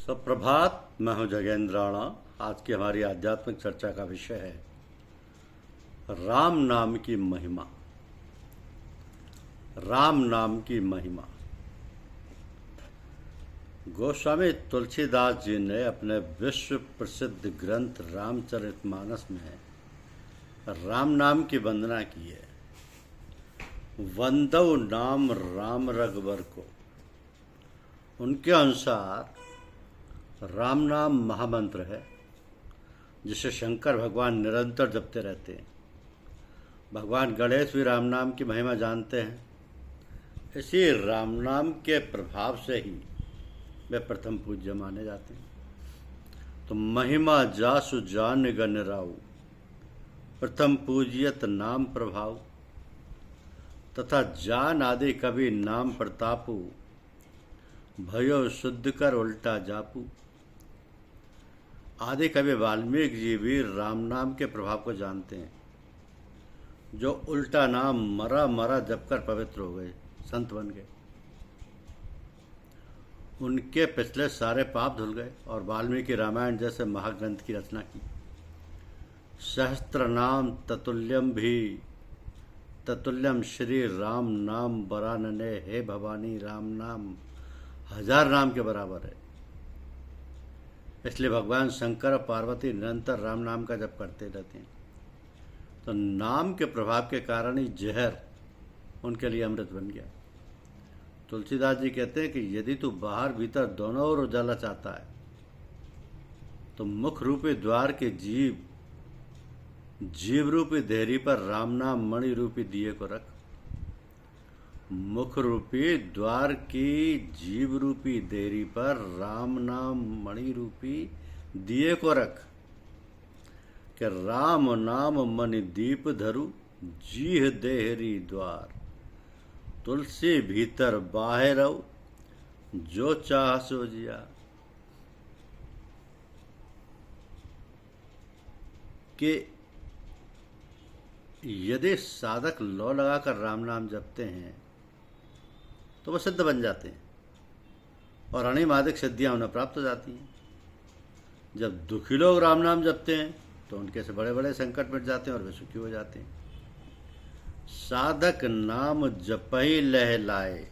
सुप्रभात। मैं हूं जगेंद्र राणा। आज की हमारी आध्यात्मिक चर्चा का विषय है राम नाम की महिमा। राम नाम की महिमा। गोस्वामी तुलसीदास जी ने अपने विश्व प्रसिद्ध ग्रंथ रामचरितमानस में राम नाम की वंदना की है। वंदव नाम राम रघुवर को। उनके अनुसार राम नाम महामंत्र है जिसे शंकर भगवान निरंतर जपते रहते हैं। भगवान गणेश भी राम नाम की महिमा जानते हैं। इसी राम नाम के प्रभाव से ही वे प्रथम पूज्य माने जाते हैं। तो महिमा जासु जान गण राउ, प्रथम पूज्यत नाम प्रभाव, तथा जान आदि कवि नाम प्रतापु, भयो शुद्ध कर उल्टा जापू। आदि कवि वाल्मीकि जी भी राम नाम के प्रभाव को जानते हैं, जो उल्टा नाम मरा मरा जपकर पवित्र हो गए, संत बन गए। उनके पिछले सारे पाप धुल गए और वाल्मीकि रामायण जैसे महाग्रंथ की रचना की। सहस्त्र नाम ततुल्यम भी ततुल्यम श्री राम नाम बरानने, हे भवानी राम नाम हजार नाम के बराबर है। इसलिए भगवान शंकर और पार्वती निरंतर राम नाम का जप करते रहते हैं। तो नाम के प्रभाव के कारण ही जहर उनके लिए अमृत बन गया। तुलसीदास जी कहते हैं कि यदि तू बाहर भीतर दोनों ओर उजाला चाहता है तो मुख रूपी द्वार के जीव रूपी देहरी पर राम नाम मणि रूपी दिए को रख। मुख रूपी द्वार की जीव रूपी देहरी पर राम नाम मणि रूपी दिए को रख कि राम नाम मणि दीप धरु, जीह देहरी द्वार, तुलसी भीतर बाहर रहो, जो चाह सो जिया। कि यदि साधक लौ लगाकर राम नाम जपते हैं तो वह सिद्ध बन जाते हैं और अणिमादिक सिद्धियां उन्हें प्राप्त हो जाती हैं। जब दुखी लोग राम नाम जपते हैं तो उनके से बड़े बड़े संकट मिट जाते हैं और वे सुखी हो जाते हैं। साधक नाम जपहि लह लाए,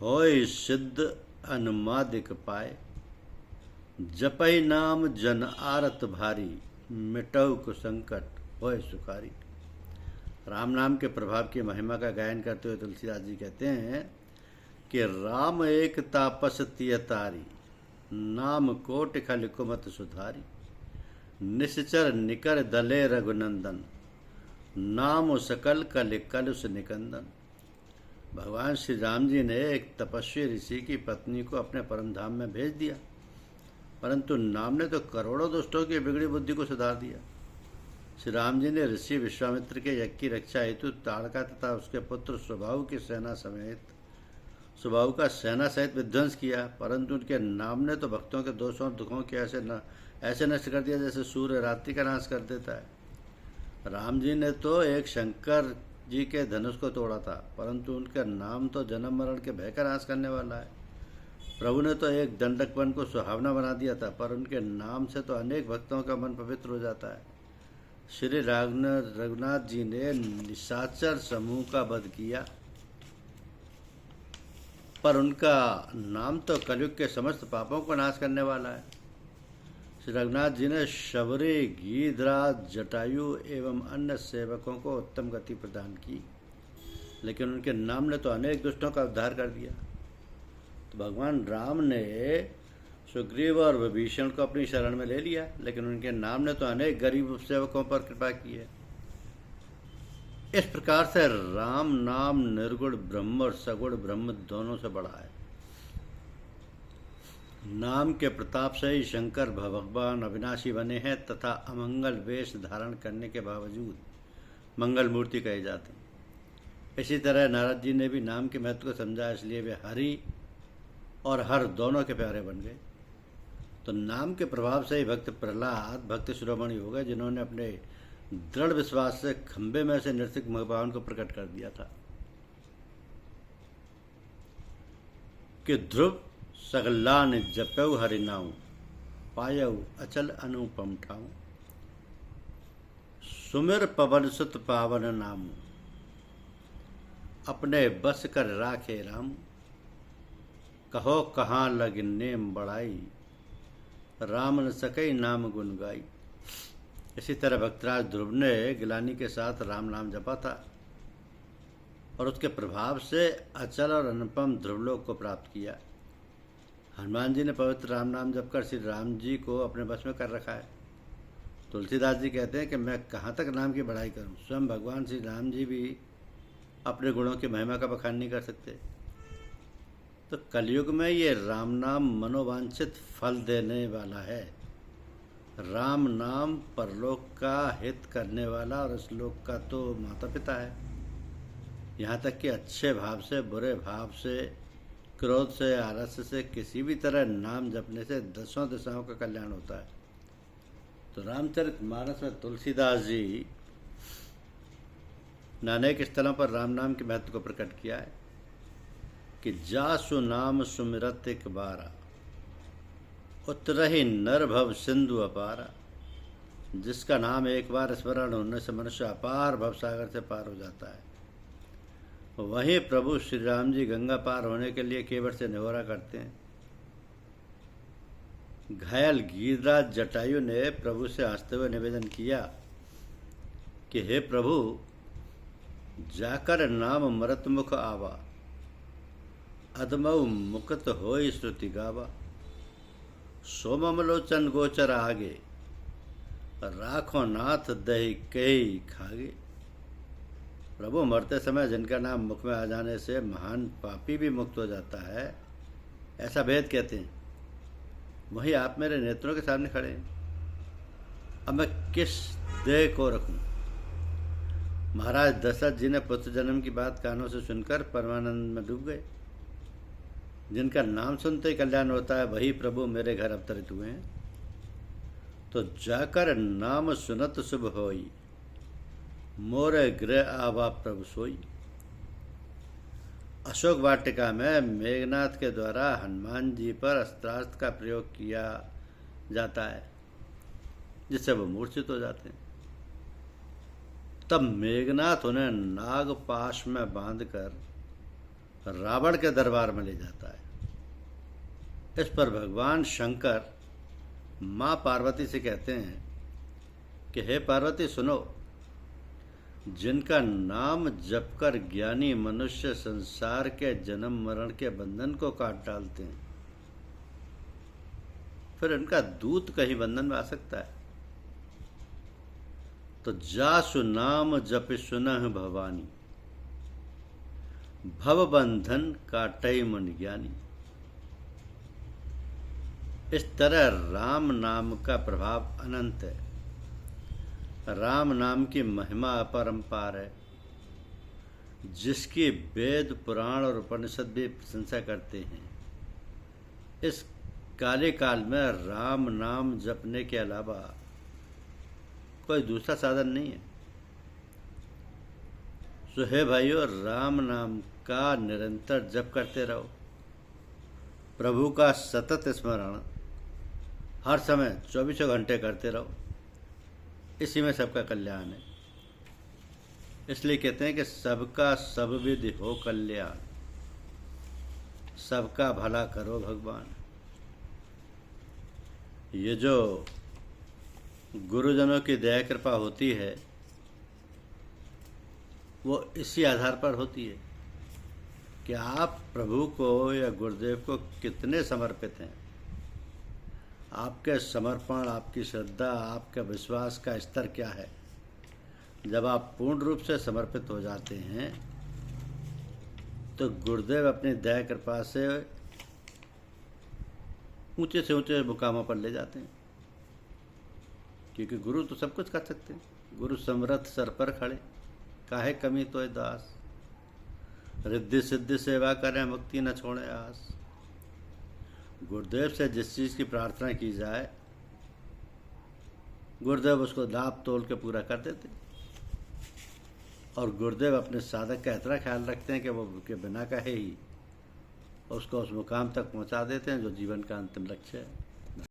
होय सिद्ध अनुमादिक पाए। जपहि नाम जन आरत भारी, मिटौ को संकट होय सुखारी। राम नाम के प्रभाव की महिमा का गायन करते हुए तुलसीदास जी कहते हैं कि राम एक तापस तिय तारी, नाम कोटि खल कुमत सुधारी। निश्चर निकर दले रघुनंदन, नाम सकल कल कलुष निकंदन। भगवान श्री राम जी ने एक तपस्वी ऋषि की पत्नी को अपने परम धाम में भेज दिया, परंतु नाम ने तो करोड़ों दुष्टों की बिगड़ी बुद्धि को सुधार दिया। श्री राम जी ने ऋषि विश्वामित्र के यज्ञ की रक्षा हेतु ताड़का तथा उसके पुत्र सुबाहु की सुबाहु का सेना सहित विध्वंस किया, परंतु उनके नाम ने तो भक्तों के दोषों और दुखों के ऐसे नष्ट कर दिया जैसे सूर्य रात्रि का नाश कर देता है। राम जी ने तो एक शंकर जी के धनुष को तोड़ा था, परंतु उनका नाम तो जन्म मरण के भय का नाश करने वाला है। प्रभु ने तो एक दंडक वन को सुहावना बना दिया था, पर उनके नाम से तो अनेक भक्तों का मन पवित्र हो जाता है। श्री रघुनाथ जी ने निशाचर समूह का वध किया, पर उनका नाम तो कलयुग के समस्त पापों को नाश करने वाला है। श्री रघुनाथ जी ने शबरी, गीधराज, जटायु एवं अन्य सेवकों को उत्तम गति प्रदान की, लेकिन उनके नाम ने तो अनेक दुष्टों का उद्धार कर दिया। तो भगवान राम ने सुग्रीव और विभीषण को अपनी शरण में ले लिया, लेकिन उनके नाम ने तो अनेक गरीब सेवकों पर कृपा की है। इस प्रकार से राम नाम निर्गुण ब्रह्म और सगुण ब्रह्म दोनों से बड़ा है। नाम के प्रताप से ही शंकर भगवान अविनाशी बने हैं तथा अमंगल वेश धारण करने के बावजूद मंगल मूर्ति कहे जाते हैं। इसी तरह नारद जी ने भी नाम के महत्व को समझा, इसलिए वे हरि और हर दोनों के प्यारे बन गए। तो नाम के प्रभाव से ही भक्त प्रहलाद भक्त शिरोमणि हो गए, जिन्होंने अपने दृढ़ विश्वास से खंबे में से नृसिंह भगवान को प्रकट कर दिया था कि ध्रुव सगलान जपऊ हरिनाऊ, पायऊ अचल अनुपम ठाऊ। सुमिर पवन सुत पावन नाम, अपने बस कर राखे राम। कहो कहाँ लग नेम बढ़ाई, राम न सकई नाम गुन गाई। इसी तरह भक्तराज ध्रुव ने गिलानी के साथ राम नाम जपा था और उसके प्रभाव से अचल और अनुपम ध्रुवलोक को प्राप्त किया। हनुमान जी ने पवित्र राम नाम जप कर श्री राम जी को अपने बस में कर रखा है। तुलसीदास जी कहते हैं कि मैं कहाँ तक नाम की बढ़ाई करूं। स्वयं भगवान श्री राम जी भी अपने गुणों की महिमा का बखान नहीं कर सकते। तो कलयुग में ये राम नाम मनोवांछित फल देने वाला है। राम नाम परलोक का हित करने वाला और इस लोक का तो माता पिता है। यहाँ तक कि अच्छे भाव से, बुरे भाव से, क्रोध से, आलस्य से, किसी भी तरह नाम जपने से दसों दिशाओं का कल्याण होता है। तो रामचरितमानस में तुलसीदास जी ने अनेक स्थलों पर राम नाम के महत्व को प्रकट किया है कि जासु नाम सुमिरत एक बारा, उतरहि नर भव सिंधु अपारा। जिसका नाम एक बार स्मरण होने से मनुष्य अपार भव सागर से पार हो जाता है। वहीं प्रभु श्री राम जी गंगा पार होने के लिए केवट से निहोरा करते हैं। घायल गिरिराज जटायु ने प्रभु से हंसते हुए निवेदन किया कि हे प्रभु, जाकर नाम मरत मुख आवा, अदमऊ मुकत होई श्रुति गावा। सोमलोचन गोचर आगे, राखो नाथ दही कही खागे। प्रभु मरते समय जिनका नाम मुख में आ जाने से महान पापी भी मुक्त हो जाता है, ऐसा भेद कहते हैं। वही आप मेरे नेत्रों के सामने खड़े हैं। अब मैं किस देह को रखूं? महाराज दशरथ जी ने पुत्र जन्म की बात कानों से सुनकर परमानंद में डूब गए। जिनका नाम सुनते ही कल्याण होता है, वही प्रभु मेरे घर अवतरित हुए हैं। तो जाकर नाम सुनत शुभ होई, मोरे गृह आवा प्रभु सोई। अशोक वाटिका में मेघनाथ के द्वारा हनुमान जी पर अस्त्रास्त्र का प्रयोग किया जाता है, जिससे वो मूर्छित हो जाते हैं। तब मेघनाथ उन्हें नागपाश में बांधकर रावण के दरबार में ले जाता है। इस पर भगवान शंकर माँ पार्वती से कहते हैं कि हे पार्वती सुनो, जिनका नाम जपकर ज्ञानी मनुष्य संसार के जन्म मरण के बंधन को काट डालते हैं, फिर इनका दूत कहीं बंधन में आ सकता है। तो जासु नाम जप सुनह भवानी, भव बंधन काटई मन ज्ञानी। इस तरह राम नाम का प्रभाव अनंत है। राम नाम की महिमा अपरंपार है, जिसकी वेद पुराण और उपनिषद भी प्रशंसा करते हैं। इस काले काल में राम नाम जपने के अलावा कोई दूसरा साधन नहीं है। सो हे भाइयों, राम नाम का निरंतर जप करते रहो। प्रभु का सतत स्मरण हर समय 24 घंटे करते रहो। इसी में सबका कल्याण है। इसलिए कहते हैं कि सबका सब विधि हो कल्याण, सबका भला करो भगवान। ये जो गुरुजनों की दया कृपा होती है, वो इसी आधार पर होती है कि आप प्रभु को या गुरुदेव को कितने समर्पित हैं। आपके समर्पण, आपकी श्रद्धा, आपका विश्वास का स्तर क्या है। जब आप पूर्ण रूप से समर्पित हो जाते हैं तो गुरुदेव अपनी दया कृपा से ऊंचे मुकामों पर ले जाते हैं, क्योंकि गुरु तो सब कुछ कर सकते हैं। गुरु समर्थ सर पर खड़े, काहे कमी तोय दास। रिद्धि सिद्धि सेवा करें, मुक्ति न छोड़े आस। गुरुदेव से जिस चीज़ की प्रार्थना की जाए, गुरुदेव उसको दाब तोल के पूरा कर देते। और गुरुदेव अपने साधक का इतना ख्याल रखते हैं कि वो के बिना कहे ही उसको उस मुकाम तक पहुंचा देते हैं जो जीवन का अंतिम लक्ष्य है।